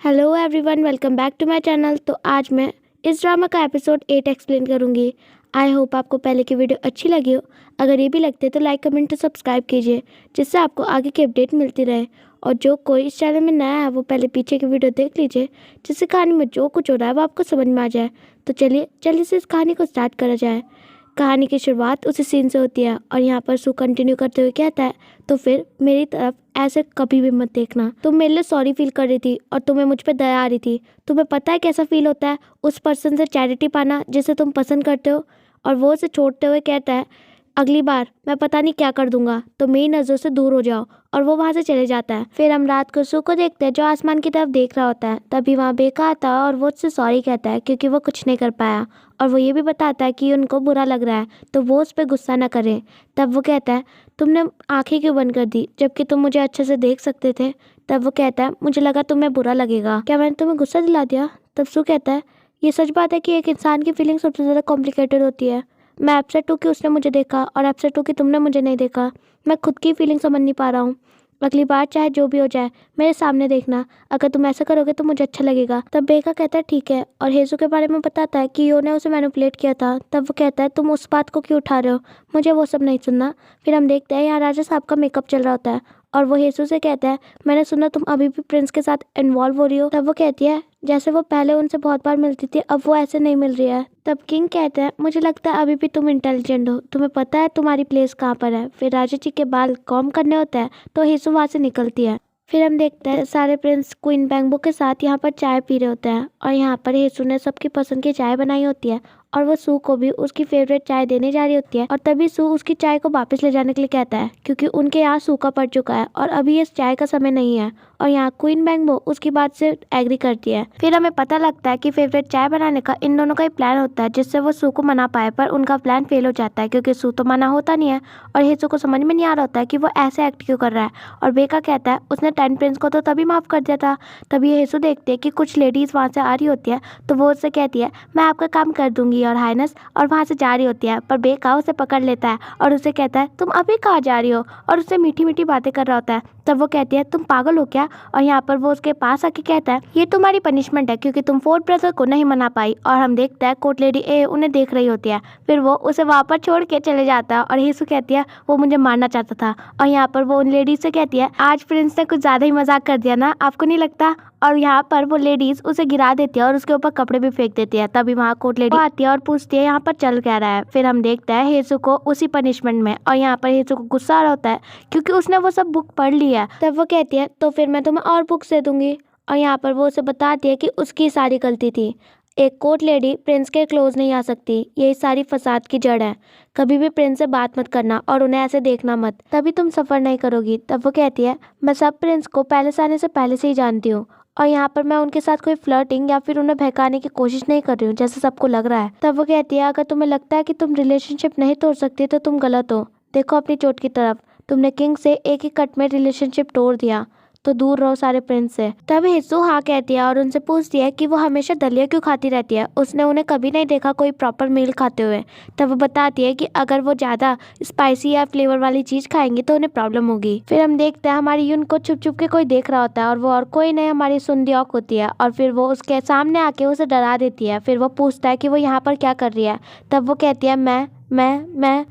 Hello everyone, welcome back to my channel. तो आज मैं इस ड्रामा का एपिसोड 8 एक्सप्लेन करूंगी। आई होप आपको पहले की वीडियो अच्छी लगी हो। अगर ये भी लगते है तो लाइक कमेंट और सब्सक्राइब कीजिए, जिससे आपको आगे की अपडेट मिलती रहे। और जो कोई इस चैनल में नया है वो पहले पीछे की वीडियो देख लीजिए, जिससे कहानी में जो कुछ हो रहा है वो आपको समझ में आ जाए। तो चलिए जल्दी से इस कहानी को स्टार्ट करा जाए। कहानी की शुरुआत उसी सीन से होती है और यहाँ पर सू कंटिन्यू करते हुए कहता है, तो फिर मेरी तरफ ऐसे कभी भी मत देखना। तुम मेरे लिए सॉरी फील कर रही थी और तुम्हें मुझ पे दया आ रही थी। तुम्हें पता है कैसा फील होता है उस पर्सन से चैरिटी पाना जिसे तुम पसंद करते हो। और वो उसे छोड़ते हुए कहता है, अगली बार मैं पता नहीं क्या कर दूंगा, तो मेरी नज़रों से दूर हो जाओ। और वो वहाँ से चले जाता है। फिर हम रात को सू को देखते हैं जो आसमान की तरफ देख रहा होता है। तभी वहाँ बेका आता है और वो उससे सॉरी कहता है क्योंकि वो कुछ नहीं कर पाया। और वो ये भी बताता है कि उनको बुरा लग रहा है, तो वो उस पर गुस्सा न करे। तब वो कहता है, तुमने आंखें क्यों बंद कर दी जबकि तुम मुझे अच्छे से देख सकते थे। तब वो कहता है, मुझे लगा तुम्हें बुरा लगेगा, क्या मैंने तुम्हें गुस्सा दिला दिया। तब सू कहता है, ये सच बात है कि एक इंसान की फीलिंग सबसे ज़्यादा कॉम्प्लिकेटेड होती है। मैं अपसेट हूँ कि उसने मुझे देखा और अपसेट हूँ कि तुमने मुझे नहीं देखा। मैं खुद की फीलिंग समझ नहीं पा रहा हूँ। अगली बार चाहे जो भी हो जाए मेरे सामने देखना। अगर तुम ऐसा करोगे तो मुझे अच्छा लगेगा। तब बेका कहता है ठीक है, और हेजू के बारे में बताता है कि यो ने उसे मैनिपुलेट किया था। तब वो कहता है, तुम उस बात को क्यों उठा रहे हो, मुझे वो सब नहीं सुनना। फिर हम देखते हैं यहाँ राजा साहब का मेकअप चल रहा होता है और वो हेजू से कहता है, मैंने सुना तुम अभी भी प्रिंस के साथ इन्वॉल्व हो रही हो। तब वो कहती है, जैसे वो पहले उनसे बहुत बार मिलती थी अब वो ऐसे नहीं मिल रही है। तब किंग कहता है, मुझे लगता है अभी भी तुम इंटेलिजेंट हो, तुम्हें पता है तुम्हारी प्लेस कहाँ पर है। फिर राजा जी के बाल कॉम्ब करने होता है तो हेसू वहाँ से निकलती है। फिर हम देखते हैं सारे प्रिंस क्वीन बैंगबो के साथ यहाँ पर चाय पी रहे होते हैं और यहाँ पर हेसू ने सबकी पसंद की चाय बनाई होती है और वो सू को भी उसकी फेवरेट चाय देने जा रही होती है। और तभी सू उसकी चाय को वापस ले जाने के लिए कहता है क्योंकि उनके यहाँ सूखा पड़ चुका है और अभी इस चाय का समय नहीं है। और यहाँ क्वीन बैंगबो उसकी बात से एग्री करती है। फिर हमें पता लगता है कि फेवरेट चाय बनाने का इन दोनों का ही प्लान होता है जिससे वो सू को मना पाए, पर उनका प्लान फेल हो जाता है क्योंकि सू तो मना होता नहीं है और हेसू को समझ में नहीं आ रहा होता है कि वो ऐसे एक्ट क्यों कर रहा है। और बेका कहता है, उसने 10 प्रिंस को तो तभी माफ़ कर दिया था। तभी हेसू देखते हैं कि कुछ लेडीज़ वहाँ से आ रही होती है, तो वो उससे कहती है, मैं आपका काम कर दूंगी और हाइनेस, और वहाँ से जा रही होती है। पर बेका उसे पकड़ लेता है और उसे कहता है, तुम अभी कहाँ जा रही हो, और उससे मीठी मीठी बातें कर रहा होता है। तब वो कहती है, तुम पागल हो क्या। और यहाँ पर वो उसके पास आके कहता है, ये तुम्हारी पनिशमेंट है क्योंकि तुम फोर्थ ब्रदर को नहीं मना पाई। और हम देखते हैं कोर्ट लेडी ए उन्हें देख रही होती है। फिर वो उसे वहाँ पर छोड़ के चले जाता है और हेसू कहती है, वो मुझे मारना चाहता था। और यहाँ पर वो उन लेडीज से कहती है, आज प्रिंस ने कुछ ज़्यादा ही मजाक कर दिया ना, आपको नहीं लगता। और यहाँ पर वो लेडीज उसे गिरा देती है और उसके ऊपर कपड़े भी फेंक देती है। तभी वहाँ कोर्ट लेडी आती है और पूछती है यहाँ पर चल क्या रहा है। फिर हम देखते हैं हेसू को उसी पनिशमेंट में, और यहाँ पर हेसू को गुस्सा आ रहा होता है क्योंकि उसने वो सब बुक पढ़ ली है। तब वो कहती है, तो फिर मैं तुम्हें और बुक्स दे दूंगी। और यहाँ पर वो उसे बताती है कि उसकी सारी गलती थी। एक कोर्ट लेडी प्रिंस के क्लोज नहीं आ सकती, यही सारी फसाद की जड़ है। कभी भी प्रिंस से बात मत करना और उन्हें ऐसे देखना मत, तभी तुम सफ़र नहीं करोगी। तब वो कहती है, मैं सब प्रिंस को पहले से आने से पहले से ही जानती हूँ और यहाँ पर मैं उनके साथ कोई फ्लर्टिंग या फिर उन्हें बहकाने की कोशिश नहीं कर रही हूँ जैसे सबको लग रहा है। तब वो कहती है, अगर तुम्हें लगता है कि तुम रिलेशनशिप नहीं तोड़ सकती तो तुम गलत हो। देखो अपनी चोट की तरफ, तुमने किंग से एक ही कट में रिलेशनशिप तोड़ दिया, तो दूर रहो सारे प्रिंस से। तब हेसू हाँ कहती है और उनसे पूछती है कि वो हमेशा दलिया क्यों खाती रहती है, उसने उन्हें कभी नहीं देखा कोई प्रॉपर मील खाते हुए। तब वो बताती है कि अगर वो ज़्यादा स्पाइसी या फ्लेवर वाली चीज़ खाएंगी तो उन्हें प्रॉब्लम होगी। फिर हम देखते हैं हमारी यून को छुप छुप के कोई देख रहा होता है और वो और कोई नहीं हमारी सुनदियोक होती है। और फिर वो उसके सामने आके उसे डरा देती है। फिर वो पूछता है कि वो यहाँ पर क्या कर रही है। तब वो कहती है, मैं।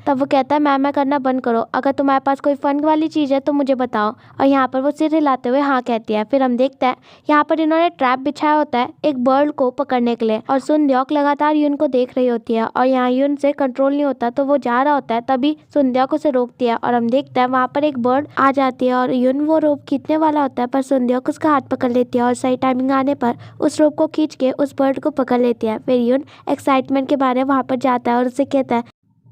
तब वो कहता है, मैं करना बंद करो, अगर तुम्हारे पास कोई फन वाली चीज़ है तो मुझे बताओ। और यहाँ पर वो सिर हिलाते हुए हाँ कहती है। फिर हम देखते हैं यहाँ पर इन्होंने ट्रैप बिछाया होता है एक बर्ड को पकड़ने के लिए, और सुनद्योक लगातार यून को देख रही होती है और यहाँ यून से कंट्रोल नहीं होता तो वो जा रहा होता है। तभी सुनद्योक उसे रोकती है और हम देखते हैं वहाँ पर एक बर्ड आ जाती है और यून वो रोप खींचने वाला होता है, पर सुनद्योक उसका हाथ पकड़ लेती है और सही टाइमिंग आने पर उस रोप को खींच के उस बर्ड को पकड़ लेती है। फिर यून एक्साइटमेंट के बारे वहाँ पर जाता है और उसे कहता है,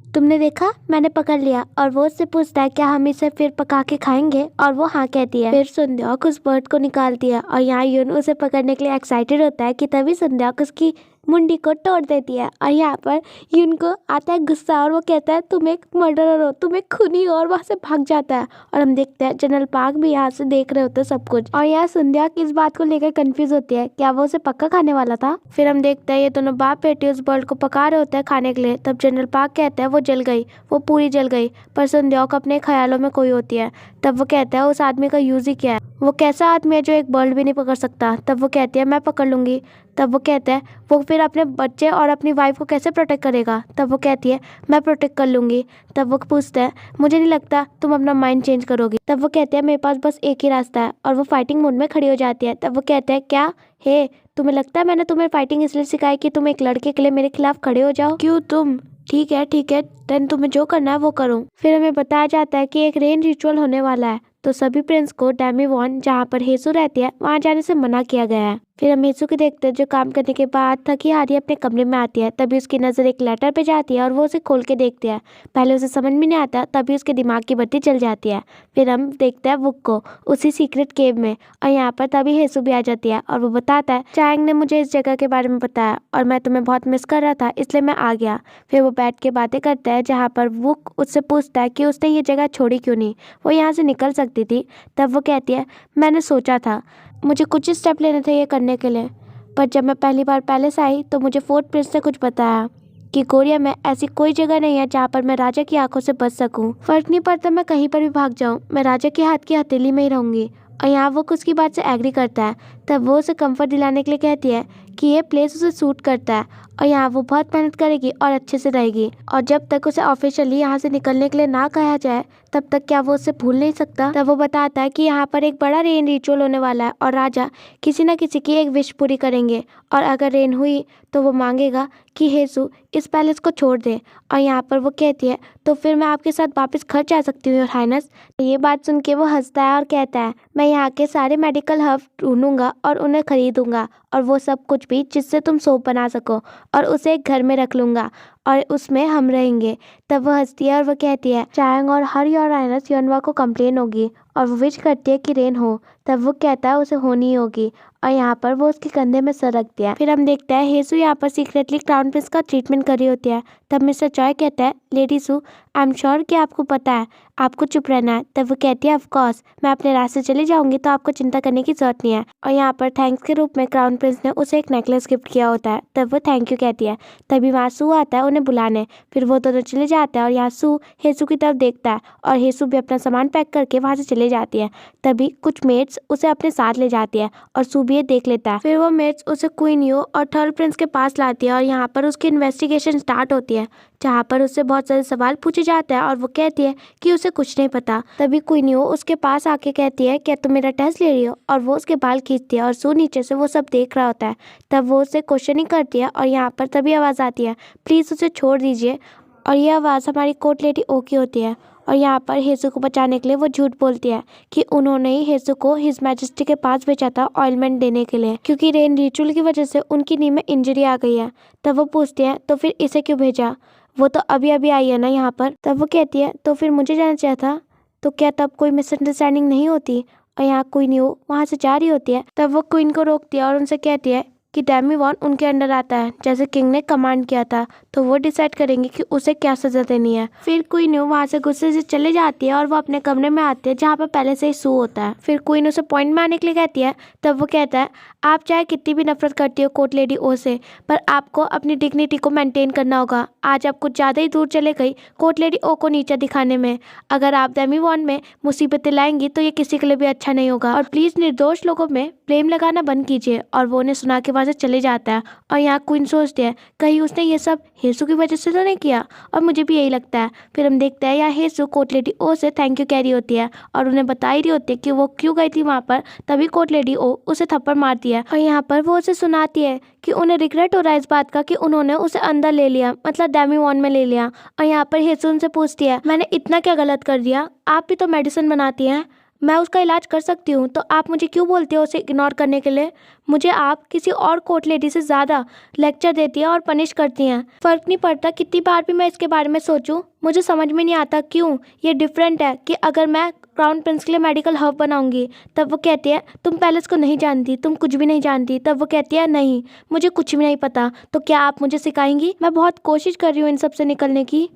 तुमने देखा मैंने पकड़ लिया। और वो उससे पूछता है, क्या हम इसे फिर पका के खाएंगे, और वो हाँ कहती है। फिर सुनद्योक उस बर्ड को निकालती है और यहाँ यून उसे पकड़ने के लिए एक्साइटेड होता है कि तभी सुनद्योक उसकी मुंडी को तोड़ देती है। और यहाँ पर यून को आता है गुस्सा और वो कहता है, तुम एक मर्डरर हो, तुम एक खूनी हो, और वहाँ से भाग जाता है। और हम देखते हैं जनरल पार्क भी यहाँ से देख रहे होते हैं सब कुछ, और यहाँ सुनद्योक इस बात को लेकर कंफ्यूज होती है, क्या वो उसे पक्का खाने वाला था। फिर हम देखते हैं ये दोनों बाप बेटी उस बर्ड को पका रहे होते हैं खाने के लिए। तब जनरल पार्क कहता है, वो जल गई, वो पूरी जल गई, पर सुनद्योक अपने ख्यालों में कोई होती है। तब वो कहता है उस आदमी का यूज़ ही क्या है, वो कैसा आदमी है जो एक बर्ड भी नहीं पकड़ सकता। तब वो कहती है मैं पकड़ लूँगी। तब वो कहता है वो फिर अपने बच्चे और अपनी वाइफ को कैसे प्रोटेक्ट करेगा। तब वो कहती है मैं प्रोटेक्ट कर लूँगी। तब वो पूछता है मुझे नहीं लगता तुम अपना माइंड चेंज करोगी। तब वो कहते हैं मेरे पास बस एक ही रास्ता है, और वो फाइटिंग मोड में खड़ी हो जाती है। तब वो कहते हैं क्या हे तुम्हें लगता है मैंने तुम्हें फाइटिंग इसलिए सिखाई कि तुम एक लड़के के लिए मेरे खिलाफ खड़े हो जाओ? क्यों तुम ठीक है देन तुम्हें जो करना है वो करो। फिर हमें बताया जाता है कि एक रेन रिचुअल होने वाला है, तो सभी प्रिंस को डेमीवॉन जहाँ पर हेसू रहती है वहाँ जाने से मना किया गया है। फिर हम हेसू को देखते हैं जो काम करने के बाद थकी हारी अपने कमरे में आती है। तभी उसकी नज़र एक लेटर पे जाती है और वो उसे खोल के देखती है। पहले उसे समझ में नहीं आता, तभी उसके दिमाग की बत्ती जल जाती है। फिर हम देखते हैं वुक को उसी सीक्रेट केव में, और यहाँ पर तभी हेसू भी आ जाती है और वो बताता है चायांग ने मुझे इस जगह के बारे में बताया और मैं तुम्हें बहुत मिस कर रहा था इसलिए मैं आ गया। फिर वो बैठ के बातें करता है जहाँ पर वुक उससे पूछता है कि उसने ये जगह छोड़ी क्यों नहीं, वो यहाँ से निकल सकती थी। तब वो कहती है मैंने सोचा था मुझे कुछ स्टेप लेने थे ये करने के लिए, पर जब मैं पहली बार पैलेस आई तो मुझे फोर्थ प्रिंस ने कुछ बताया कि कोरिया में ऐसी कोई जगह नहीं है जहाँ पर मैं राजा की आंखों से बच सकूं। फर्क नहीं पड़ता मैं कहीं पर भी भाग जाऊं, मैं राजा के हाथ की हथेली में ही रहूंगी। और यहाँ वो उसकी बात से एग्री करता है। तब वो उसे कंफर्ट दिलाने के लिए कहती है कि ये प्लेस उसे सूट करता है और यहाँ वो बहुत मेहनत करेगी और अच्छे से रहेगी, और जब तक उसे ऑफिशियली यहाँ से निकलने के लिए ना कहा जाए तब तक क्या वो उसे भूल नहीं सकता। तब वो बताता है कि यहाँ पर एक बड़ा रेन रिचुअल होने वाला है और राजा किसी न किसी की एक विश पूरी करेंगे, और अगर रेन हुई तो वो मांगेगा कि हेसू इस पैलेस को छोड़ दे। और यहाँ पर वो कहती है तो फिर मैं आपके साथ वापस घर जा सकती हूँ योर हाइनेस। ये बात सुन के वो हंसता है और कहता है मैं यहाँ के सारे मेडिकल हर्ब ढूंढूंगा और उन्हें खरीदूंगा, और वो सब कुछ भी जिससे तुम सोप बना सको, और उसे एक घर में रख लूंगा और उसमें हम रहेंगे। तब वो हंसती है और वो कहती है चायांग और हर योर हाइनेस योनवा को कंप्लेन होगी, और वो विश करती है कि रेन हो। तब वो कहता है उसे होनी ही होगी, और यहाँ पर वो उसके कंधे में सर रखती है। फिर हम देखते हैं हेसू यहाँ पर सीक्रेटली क्राउन प्रिंस का ट्रीटमेंट कर रही होती है। तब मिस्टर चॉय कहता है lady Su I am sure कि आपको पता है, आपको चुप रहना है। तब वो कहती है ऑफ कोर्स मैं अपने रास्ते चली जाऊंगी तो आपको चिंता करने की जरूरत नहीं है। और यहाँ पर थैंक्स के रूप में क्राउन प्रिंस ने उसे एक नेकलेस गिफ्ट किया होता है। तब वो थैंक यू कहती है। तभी वहाँ सू आता है उन्हें बुलाने। फिर वो दोनों चले जाते हैं और यहाँ सू हेसू की तरफ देखता है और हेसू भी अपना सामान पैक करके वहाँ से चले जाती है। तभी कुछ मेट्स उसे अपने साथ ले जाती है और सू भी ये देख लेता है। फिर वो मेट्स उसे क्वीन यू और थर्ड प्रिंस के पास लाती है और यहाँ पर उसकी इन्वेस्टिगेशन स्टार्ट होती है, जहाँ पर उससे बहुत सारे सवाल पूछे जाते हैं और वो कहती है कि उसे कुछ नहीं पता। तभी क्वीन यू उसके पास आके कहती है क्या तुम मेरा टेस्ट ले रही हो, और वो उसके बाल खींचती है और सू नीचे से वो सब देख रहा होता है। तब वो उसे क्वेश्चनिंग करती है और यहाँ पर तभी आवाज़ आती है प्लीज़ उसे छोड़ दीजिए, और ये आवाज़ हमारी कोर्ट लेडी ओ की होती है। और यहाँ पर हेसू को बचाने के लिए वो झूठ बोलती है कि उन्होंने ही हेसू को हिज मैजेस्टी के पास भेजा था ऑयलमेंट देने के लिए, क्योंकि रेन रिचुअल की वजह से उनकी नी में इंजरी आ गई है। तब वो पूछती है तो फिर इसे क्यों भेजा, वो तो अभी अभी आई है ना यहाँ पर। तब वो कहती है तो फिर मुझे जाना चाहिए था, तो क्या तब कोई मिसअंडरस्टैंडिंग नहीं होती। और यहाँ क्वीन यू वहाँ से जा रही होती है। तब वो क्वीन को रोकती है और उनसे कहती है कि डेमीवॉन उनके अंडर आता है जैसे किंग ने कमांड किया था, तो वो डिसाइड करेंगे कि उसे क्या सजा देनी है। फिर क्वीन वहाँ से गुस्से से चले जाती है और वो अपने कमरे में आती है जहाँ पर पहले से ही सू होता है। फिर क्वीन उसे पॉइंट में आने के लिए कहती है। तब वो कहता है आप चाहे कितनी भी नफरत करती हो कोर्ट लेडी ओ से, पर आपको अपनी डिग्निटी को मेंटेन करना होगा। आज आप कुछ ज़्यादा ही दूर चले गई कोर्ट लेडी ओ को नीचा दिखाने में। अगर आप डेमीवॉन में मुसीबतें लाएंगी तो ये किसी के लिए भी अच्छा नहीं होगा, और प्लीज़ निर्दोष लोगों में ब्लेम लगाना बंद कीजिए। और वो उन्हें सुना के वहाँ से चले जाता है। और यहाँ क्वीन सोचती है कहीं उसने ये सब हेसू की वजह से तो नहीं किया, और मुझे भी यही लगता है। फिर हम देखते हैं यहाँ हेसू कोर्ट लेडी ओ से थैंक यू कह रही होती है और उन्हें बता ही रही होती है कि वो क्यों गई थी वहाँ पर। तभी कोर्ट लेडी ओ उसे थप्पड़ मारती है और यहाँ पर वो उसे सुनाती है कि उन्हें रिग्रेट हो रहा है इस बात का कि उन्होंने उसे अंदर ले लिया, मतलब डेमीवॉन में ले लिया। और यहाँ पर हेसू उनसे पूछती है मैंने इतना क्या गलत कर दिया, आप भी तो मेडिसिन बनाती हैं, मैं उसका इलाज कर सकती हूँ, तो आप मुझे क्यों बोलते हो उसे इग्नोर करने के लिए। मुझे आप किसी और कोर्ट लेडी से ज़्यादा लेक्चर देती हैं और पनिश करती हैं। फ़र्क नहीं पड़ता कितनी बार भी मैं इसके बारे में सोचूं, मुझे समझ में नहीं आता क्यों ये डिफरेंट है कि अगर मैं क्राउन प्रिंस के लिए मेडिकल हर्ब बनाऊंगी। तब वो कहती है तुम पैलेस को नहीं जानती, तुम कुछ भी नहीं जानती। तब वो कहती है नहीं मुझे कुछ भी नहीं पता, तो क्या आप मुझे सिखाएंगी। मैं बहुत कोशिश कर रही हूँ इन सब से निकलने की,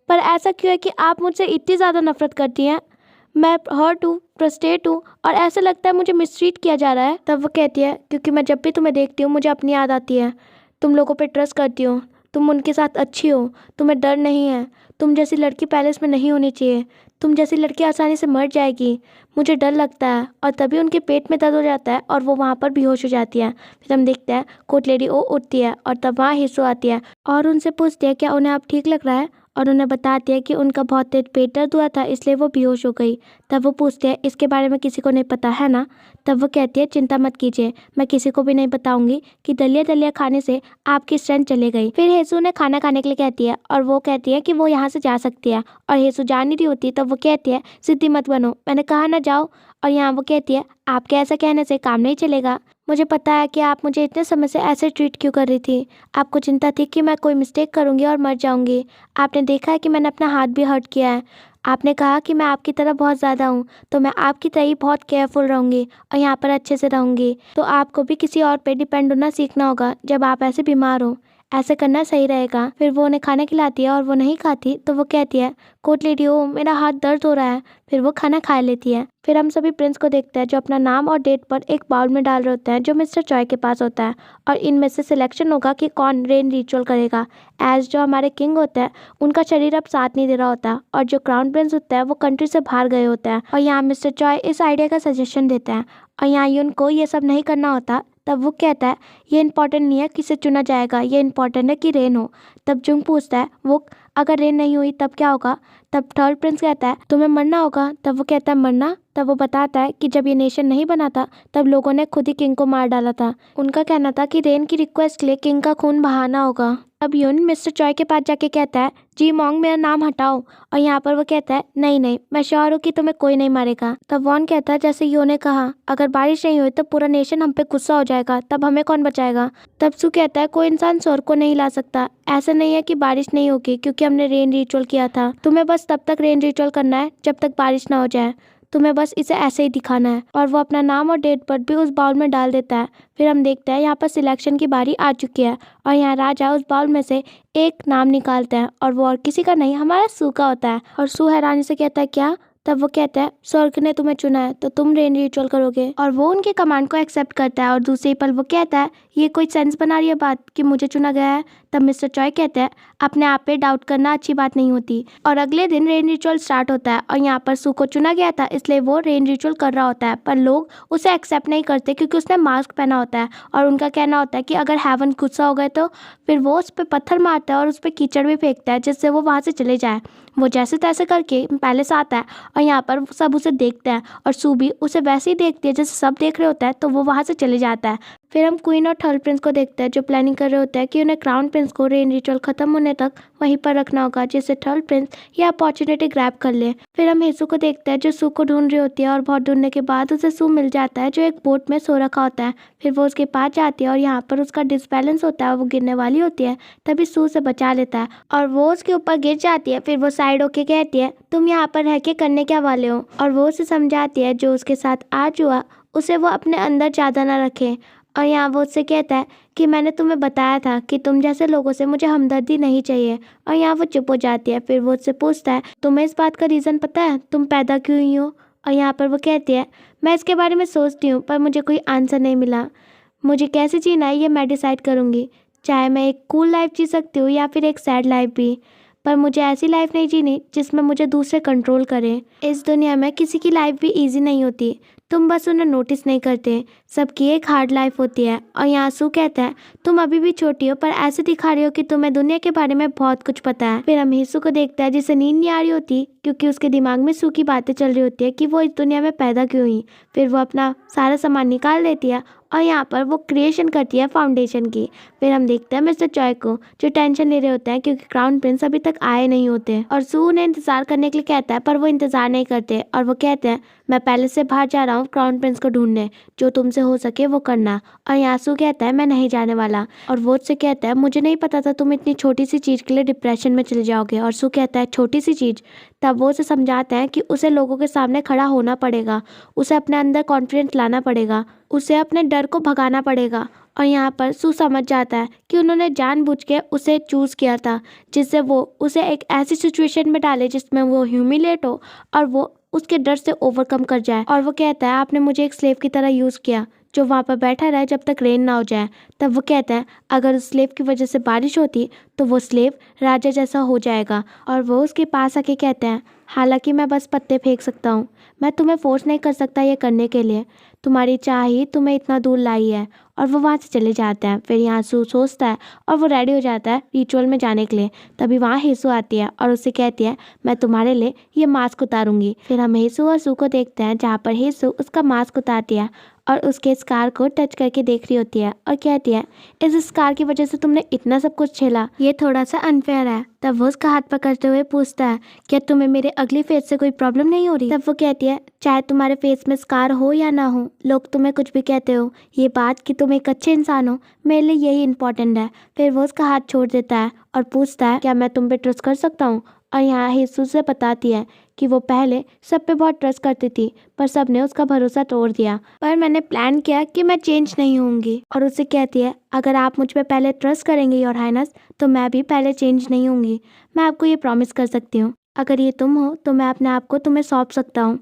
पर ऐसा क्यों है कि आप मुझसे इतनी ज़्यादा नफरत करती हैं। मैं हर्ट हूँ, फ्रस्ट्रेट हूँ, और ऐसा लगता है मुझे मिसट्रीट किया जा रहा है। तब वो कहती है क्योंकि मैं जब भी तुम्हें देखती हूँ मुझे अपनी याद आती है, तुम लोगों पे ट्रस्ट करती हूँ, तुम उनके साथ अच्छी हो, तुम्हें डर नहीं है, तुम जैसी लड़की पैलेस में नहीं होनी चाहिए, तुम जैसी लड़की आसानी से मर जाएगी, मुझे डर लगता है। और तभी उनके पेट में दर्द हो जाता है और वो वहाँ पर बेहोश हो जाती है। फिर हम देखते हैं कोर्ट लेडी वो उठती है और तब वहाँ हेसू आती है और उनसे पूछती है क्या उन्हें अब ठीक लग रहा है, और उन्हें बताती है कि उनका बहुत तेज पेट दर्द हुआ था इसलिए वो बेहोश हो गई। तब वो पूछती है इसके बारे में किसी को नहीं पता है ना। तब वो कहती है चिंता मत कीजिए, मैं किसी को भी नहीं बताऊंगी कि दलिया दलिया खाने से आपकी स्ट्रेंथ चली गई। फिर हेसू ने खाना खाने के लिए कहती है और वो कहती है कि वो यहाँ से जा सकती है और हेसू जा नहीं रही होती। तब वो कहती है जिद्दी मत बनो, मैंने कहा ना जाओ। और यहाँ वो कहती है आपके ऐसा कहने से काम नहीं चलेगा, मुझे पता है कि आप मुझे इतने समय से ऐसे ट्रीट क्यों कर रही थी। आपको चिंता थी कि मैं कोई मिस्टेक करूंगी और मर जाऊंगी। आपने देखा है कि मैंने अपना हाथ भी हर्ट किया है। आपने कहा कि मैं आपकी तरह बहुत ज़्यादा हूँ, तो मैं आपकी तरह ही बहुत केयरफुल रहूँगी और यहाँ पर अच्छे से रहूँगी। तो आपको भी किसी और पे डिपेंड होना सीखना होगा जब आप ऐसे बीमार हो, ऐसे करना सही रहेगा। फिर वो उन्हें खाना खिलाती है और वो नहीं खाती तो वो कहती है कोर्ट लेडी ओ मेरा हाथ दर्द हो रहा है। फिर वो खाना खा लेती है। फिर हम सभी प्रिंस को देखते हैं जो अपना नाम और डेट पर एक बाउल में डाल रहे होते हैं जो मिस्टर चॉय के पास होता है और इनमें से सिलेक्शन होगा कि कौन रेन रिचुअल करेगा। एज जो हमारे किंग होते हैं उनका शरीर अब साथ नहीं दे रहा होता और जो क्राउन प्रिंस होता है वो कंट्री से बाहर गए होते हैं और यहाँ मिस्टर चॉय इस आइडिया का सजेशन देते हैं और यहाँ यून को ये सब नहीं करना होता। तब वो कहता है ये इंपॉर्टेंट नहीं है किसे चुना जाएगा, ये इंपॉर्टेंट है कि रेन हो। तब जुंग पूछता है वो अगर रेन नहीं हुई तब क्या होगा। तब थर्ड प्रिंस कहता है तुम्हें मरना होगा। तब वो कहता है मरना। तब वो बताता है कि जब ये नेशन नहीं बना था तब लोगों ने खुद ही किंग को मार डाला था। उनका कहना था कि रेन की रिक्वेस्ट के लिए किंग का खून बहाना होगा। अब यून मिस्टर चॉय के पास जाके कहता है जी मॉन्ग मेरा नाम हटाओ। और यहाँ पर वो कहता है नहीं नहीं मैं श्योर हूँ कि तुम्हें कोई नहीं मारेगा। तब वॉन कहता है जैसे यू ने कहा अगर बारिश नहीं हुई तो पूरा नेशन हम पे गुस्सा हो जाएगा, तब हमें कौन बचाएगा। तब सू कहता है कोई इंसान स्वर्ग को नहीं ला सकता, ऐसा नहीं है कि बारिश नहीं होगी क्योंकि हमने रेन रिचुअल किया था। तुम्हें बस तब तक रेन रिचुअल करना है जब तक बारिश ना हो जाए, तुम्हें बस इसे ऐसे ही दिखाना है। और वो अपना नाम और डेट बर्थ भी उस बाउल में डाल देता है। फिर हम देखते हैं यहाँ पर सिलेक्शन की बारी आ चुकी है और यहाँ राजा उस बाउल में से एक नाम निकालते हैं और वो और किसी का नहीं हमारा सू का होता है। और सू हैरानी से कहता है क्या। तब वो कहता है स्वर्ग ने तुम्हें चुना है तो तुम रेन रिचुअल करोगे। और वो उनके कमांड को एक्सेप्ट करता है और दूसरे पल वो कहता है ये कोई सेंस बना रही है बात कि मुझे चुना गया है। तब मिस्टर चॉय कहते हैं अपने आप पे डाउट करना अच्छी बात नहीं होती। और अगले दिन रेन रिचुअल स्टार्ट होता है और यहाँ पर सू को चुना गया था इसलिए वो रेन रिचुअल कर रहा होता है, पर लोग उसे एक्सेप्ट नहीं करते क्योंकि उसने मास्क पहना होता है। और उनका कहना होता है कि अगर हेवन गुस्सा हो गए तो फिर वो उस पर पत्थर मारता है और उस पर कीचड़ भी फेंकता है जिससे वो वहाँ से चले जाए। वो जैसे तैसे करके पैलेस आता है और यहाँ पर सब उसे देखते हैं और सू भी उसे वैसे ही देखती है जैसे सब देख रहे होता है, तो वो वहाँ से चले जाता है। फिर हम क्वीन और थर्ड प्रिंस को देखते हैं जो प्लानिंग कर रहे होते हैं कि उन्हें क्राउन प्रिंस को रेन रिचुअल खत्म होने तक वहीं पर रखना होगा जिससे थर्ड प्रिंस ये अपॉर्चुनिटी ग्रैब कर ले। फिर हम हेसू को देखते हैं जो सू को ढूंढ रही होती है और बहुत ढूंढने के बाद उसे सू मिल जाता है जो एक बोट में सो रखा होता है। फिर वो उसके पास जाती है और यहाँ पर उसका डिसबैलेंस होता है, वो गिरने वाली होती है, तभी सू से बचा लेता है और वो उसके ऊपर गिर जाती है। फिर वो साइड होके कहती है तुम यहाँ पर रह के करने क्या वाले हो। और वो उसे समझाती है जो उसके साथ आज हुआ उसे वो अपने अंदर ज़्यादा ना रखे। और यहाँ वो उससे कहता है कि मैंने तुम्हें बताया था कि तुम जैसे लोगों से मुझे हमदर्दी नहीं चाहिए। और यहाँ वो चुप हो जाती है। फिर वो उससे पूछता है तुम्हें इस बात का रीज़न पता है, तुम पैदा क्यों हुई हो। और यहाँ पर वो कहती है मैं इसके बारे में सोचती हूँ पर मुझे कोई आंसर नहीं मिला। मुझे कैसे जीना है ये मैं डिसाइड करूँगी, चाहे मैं एक कूल लाइफ जी सकती हूँ या फिर एक सैड लाइफ भी, पर मुझे ऐसी लाइफ नहीं जीनी जिसमें मुझे दूसरे कंट्रोल करें। इस दुनिया में किसी की लाइफ भी इजी नहीं होती, तुम बस उन्हें नोटिस नहीं करते, सबकी एक हार्ड लाइफ होती है। और यहाँ सू कहता है तुम अभी भी छोटी हो पर ऐसे दिखा रही हो कि तुम्हें दुनिया के बारे में बहुत कुछ पता है। फिर हम हेसू को देखता है जिसे नींद नहीं आ रही होती क्योंकि उसके दिमाग में सू की बातें चल रही होती है कि वो इस दुनिया में पैदा क्यों हुई। फिर वो अपना सारा सामान निकाल लेती है और यहाँ पर वो क्रिएशन करती है फाउंडेशन की। फिर हम देखते हैं मिस्टर चॉय को जो टेंशन ले रहे होते हैं क्योंकि क्राउन प्रिंस अभी तक आए नहीं होते और सू उन्हें इंतजार करने के लिए कहता है पर वो इंतजार नहीं करते और वो कहते हैं मैं पैलेस से बाहर जा रहा हूँ क्राउन प्रिंस को ढूंढने, जो तुमसे हो सके वो करना। और यहाँ सू कहता है मैं नहीं जाने वाला। और वो उससे कहता है मुझे नहीं पता था तुम इतनी छोटी सी चीज़ के लिए डिप्रेशन में चले जाओगे। और सू कहता है छोटी सी चीज़। तब वो उसे समझाते हैं कि उसे लोगों के सामने खड़ा होना पड़ेगा, उसे अपने अंदर कॉन्फिडेंस लाना पड़ेगा, उसे अपने डर को भगाना पड़ेगा। और यहाँ पर सू समझ जाता है कि उन्होंने जानबूझ के उसे चूज़ किया था जिससे वो उसे एक ऐसी सिचुएशन में डाले जिसमें वो ह्यूमिलेट हो और वो उसके डर से ओवरकम कर जाए। और वो कहता है आपने मुझे एक स्लेव की तरह यूज़ किया जो वहाँ पर बैठा रहे जब तक रेन ना हो जाए। तब वो कहता है अगर उस स्लेव की वजह से बारिश होती तो वो स्लेव राजा जैसा हो जाएगा। और वो उसके पास आके कहते हैं हालांकि मैं बस पत्ते फेंक सकता हूँ, मैं तुम्हें फोर्स नहीं कर सकता ये करने के लिए, तुम्हारी चाह ही तुम्हें इतना दूर लाई है। और वो वहाँ से चले जाते हैं। फिर यहाँ सू सोचता है और वो रेडी हो जाता है रिचुअल में जाने के लिए। तभी वहाँ हेसू आती है और उससे कहती है मैं तुम्हारे लिए ये मास्क उतारूंगी। फिर हम हेसू और सू को देखते हैं जहाँ पर हेसू उसका मास्क उतारती है और उसके स्कार को टच करके देख रही होती है और कहती है इस स्कार की वजह से तुमने इतना सब कुछ झेला, ये थोड़ा सा अनफेयर है। तब वो उसका हाथ पकड़ते हुए पूछता है क्या तुम्हें मेरे अगली फेस से कोई प्रॉब्लम नहीं हो रही। तब वो कहती है चाहे तुम्हारे फेस में स्कार हो या ना हो, लोग तुम्हें कुछ भी कहते हो, ये बात कि तुम एक अच्छे इंसान हो मेरे लिए यही इंपॉर्टेंट है। फिर वो उसका हाथ छोड़ देता है और पूछता है क्या मैं तुम पे ट्रस्ट कर सकता हूँ। और यहाँ हेसू से बताती है कि वो पहले सब पे बहुत ट्रस्ट करती थी पर सब ने उसका भरोसा तोड़ दिया, पर मैंने प्लान किया कि मैं चेंज नहीं होंगी। और उससे कहती है अगर आप मुझ पे पहले ट्रस्ट करेंगे योर हाइनेस तो मैं भी पहले चेंज नहीं होंगी। मैं आपको ये प्रॉमिस कर सकती हूँ अगर ये तुम हो तो मैं अपने आप को तुम्हें सौंप सकता हूँ,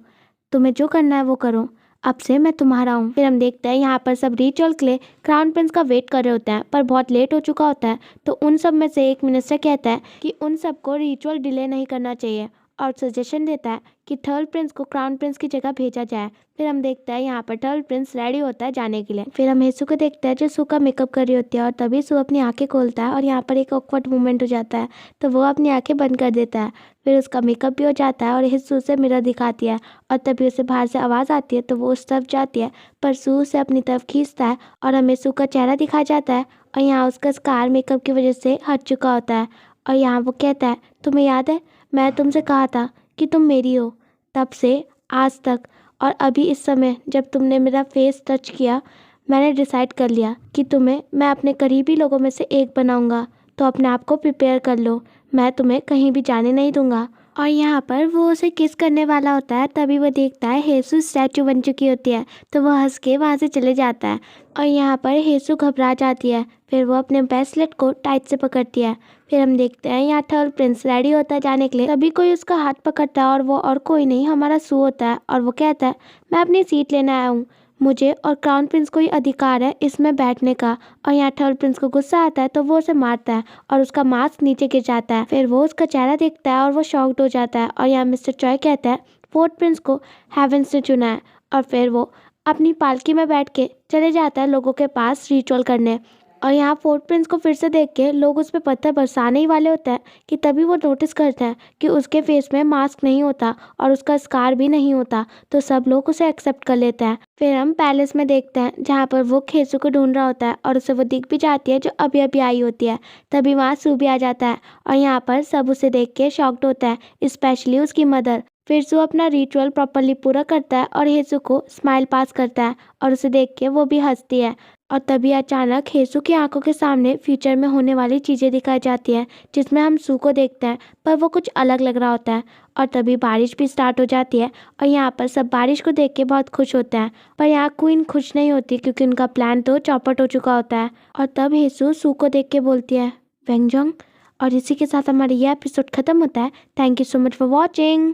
तुम्हें जो करना है वो करो, अब से मैं तुम्हारा हूँ। फिर हम देखते हैं यहाँ पर सब रिचुअल के लिए क्राउन प्रिंस का वेट कर रहे होते हैं पर बहुत लेट हो चुका होता है। तो उन सब में से एक मिनिस्टर कहता है कि उन सबको रिचुअल डिले नहीं करना चाहिए और सजेशन देता है कि थर्ड प्रिंस को क्राउन प्रिंस की जगह भेजा जाए। फिर हम देखते हैं यहाँ पर थर्ड प्रिंस रेडी होता है जाने के लिए। फिर हम हेसू को देखते हैं जो सू का मेकअप कर रही होती है और तभी सू अपनी आंखें खोलता है और यहाँ पर एक ऑकवर्ड मोमेंट हो जाता है तो वो अपनी आंखें बंद कर देता है। फिर उसका मेकअप भी हो जाता है और हेसू से मिरर दिखाती है और तभी उसे बाहर से आवाज़ आती है तो वो उस तरफ जाती है पर सू उसे अपनी तरफ खींचता है और हमें सू का चेहरा दिखा जाता है और यहाँ उसका स्कार मेकअप की वजह से हट चुका होता है। और यहाँ वो कहता है तुम्हें याद है मैं तुमसे कहा था कि तुम मेरी हो, तब से आज तक और अभी इस समय जब तुमने मेरा फेस टच किया मैंने डिसाइड कर लिया कि तुम्हें मैं अपने करीबी लोगों में से एक बनाऊंगा, तो अपने आप को प्रिपेयर कर लो, मैं तुम्हें कहीं भी जाने नहीं दूंगा। और यहाँ पर वो उसे किस करने वाला होता है तभी वो देखता है हेसू स्टैचू बन चुकी होती है तो वो हंस के वहाँ से चले जाता है। और यहाँ पर हेसू घबरा जाती है। फिर वो अपने ब्रेसलेट को टाइट से पकड़ती है। फिर हम देखते हैं यहाँ थर्ड प्रिंस रेडी होता है जाने के लिए तभी कोई उसका हाथ पकड़ता है और वो और कोई नहीं हमारा सू होता है। और वो कहता है मैं अपनी सीट लेने आया हूँ, मुझे और क्राउन प्रिंस को ही अधिकार है इसमें बैठने का। और यहाँ थर्ड प्रिंस को गुस्सा आता है तो वो उसे मारता है और उसका मास्क नीचे गिर जाता है। फिर वो उसका चेहरा देखता है और वो शॉक्ड हो जाता है। और यहाँ मिस्टर चॉय कहता है फोर्थ प्रिंस को हेवेंस ने चुना है। और फिर वो अपनी पालकी में बैठ के चले जाता है लोगों के पास रिचुअल करने। और यहाँ फोर्थ प्रिंस को फिर से देख के लोग उस पर पत्थर बरसाने ही वाले होते हैं कि तभी वो नोटिस करते हैं कि उसके फेस में मास्क नहीं होता और उसका स्कार भी नहीं होता, तो सब लोग उसे एक्सेप्ट कर लेते हैं। फिर हम पैलेस में देखते हैं जहाँ पर वो खेसू को ढूंढ रहा होता है और उसे वो दिख भी जाती है जो अभी अभी आई होती है। तभी वहाँ सू भी आ जाता है और यहाँ पर सब उसे देख के शॉक्ड होता है, स्पेशली उसकी मदर। फिर सू अपना रिचुअल प्रॉपरली पूरा करता है और हेसू को स्माइल पास करता है और उसे देख के वो भी हंसती है। और तभी अचानक हेसू की आंखों के सामने फ्यूचर में होने वाली चीज़ें दिखाई जाती है जिसमें हम सू को देखते हैं पर वो कुछ अलग लग रहा होता है। और तभी बारिश भी स्टार्ट हो जाती है और यहाँ पर सब बारिश को देख के बहुत खुश होते हैं पर यहाँ क्वीन खुश नहीं होती क्योंकि उनका प्लान तो चौपट हो चुका होता है। और तब हेसू सू को देख के बोलती है वेंगजोंग। और इसी के साथ हमारा यह एपिसोड खत्म होता है। Thank you so much for watching.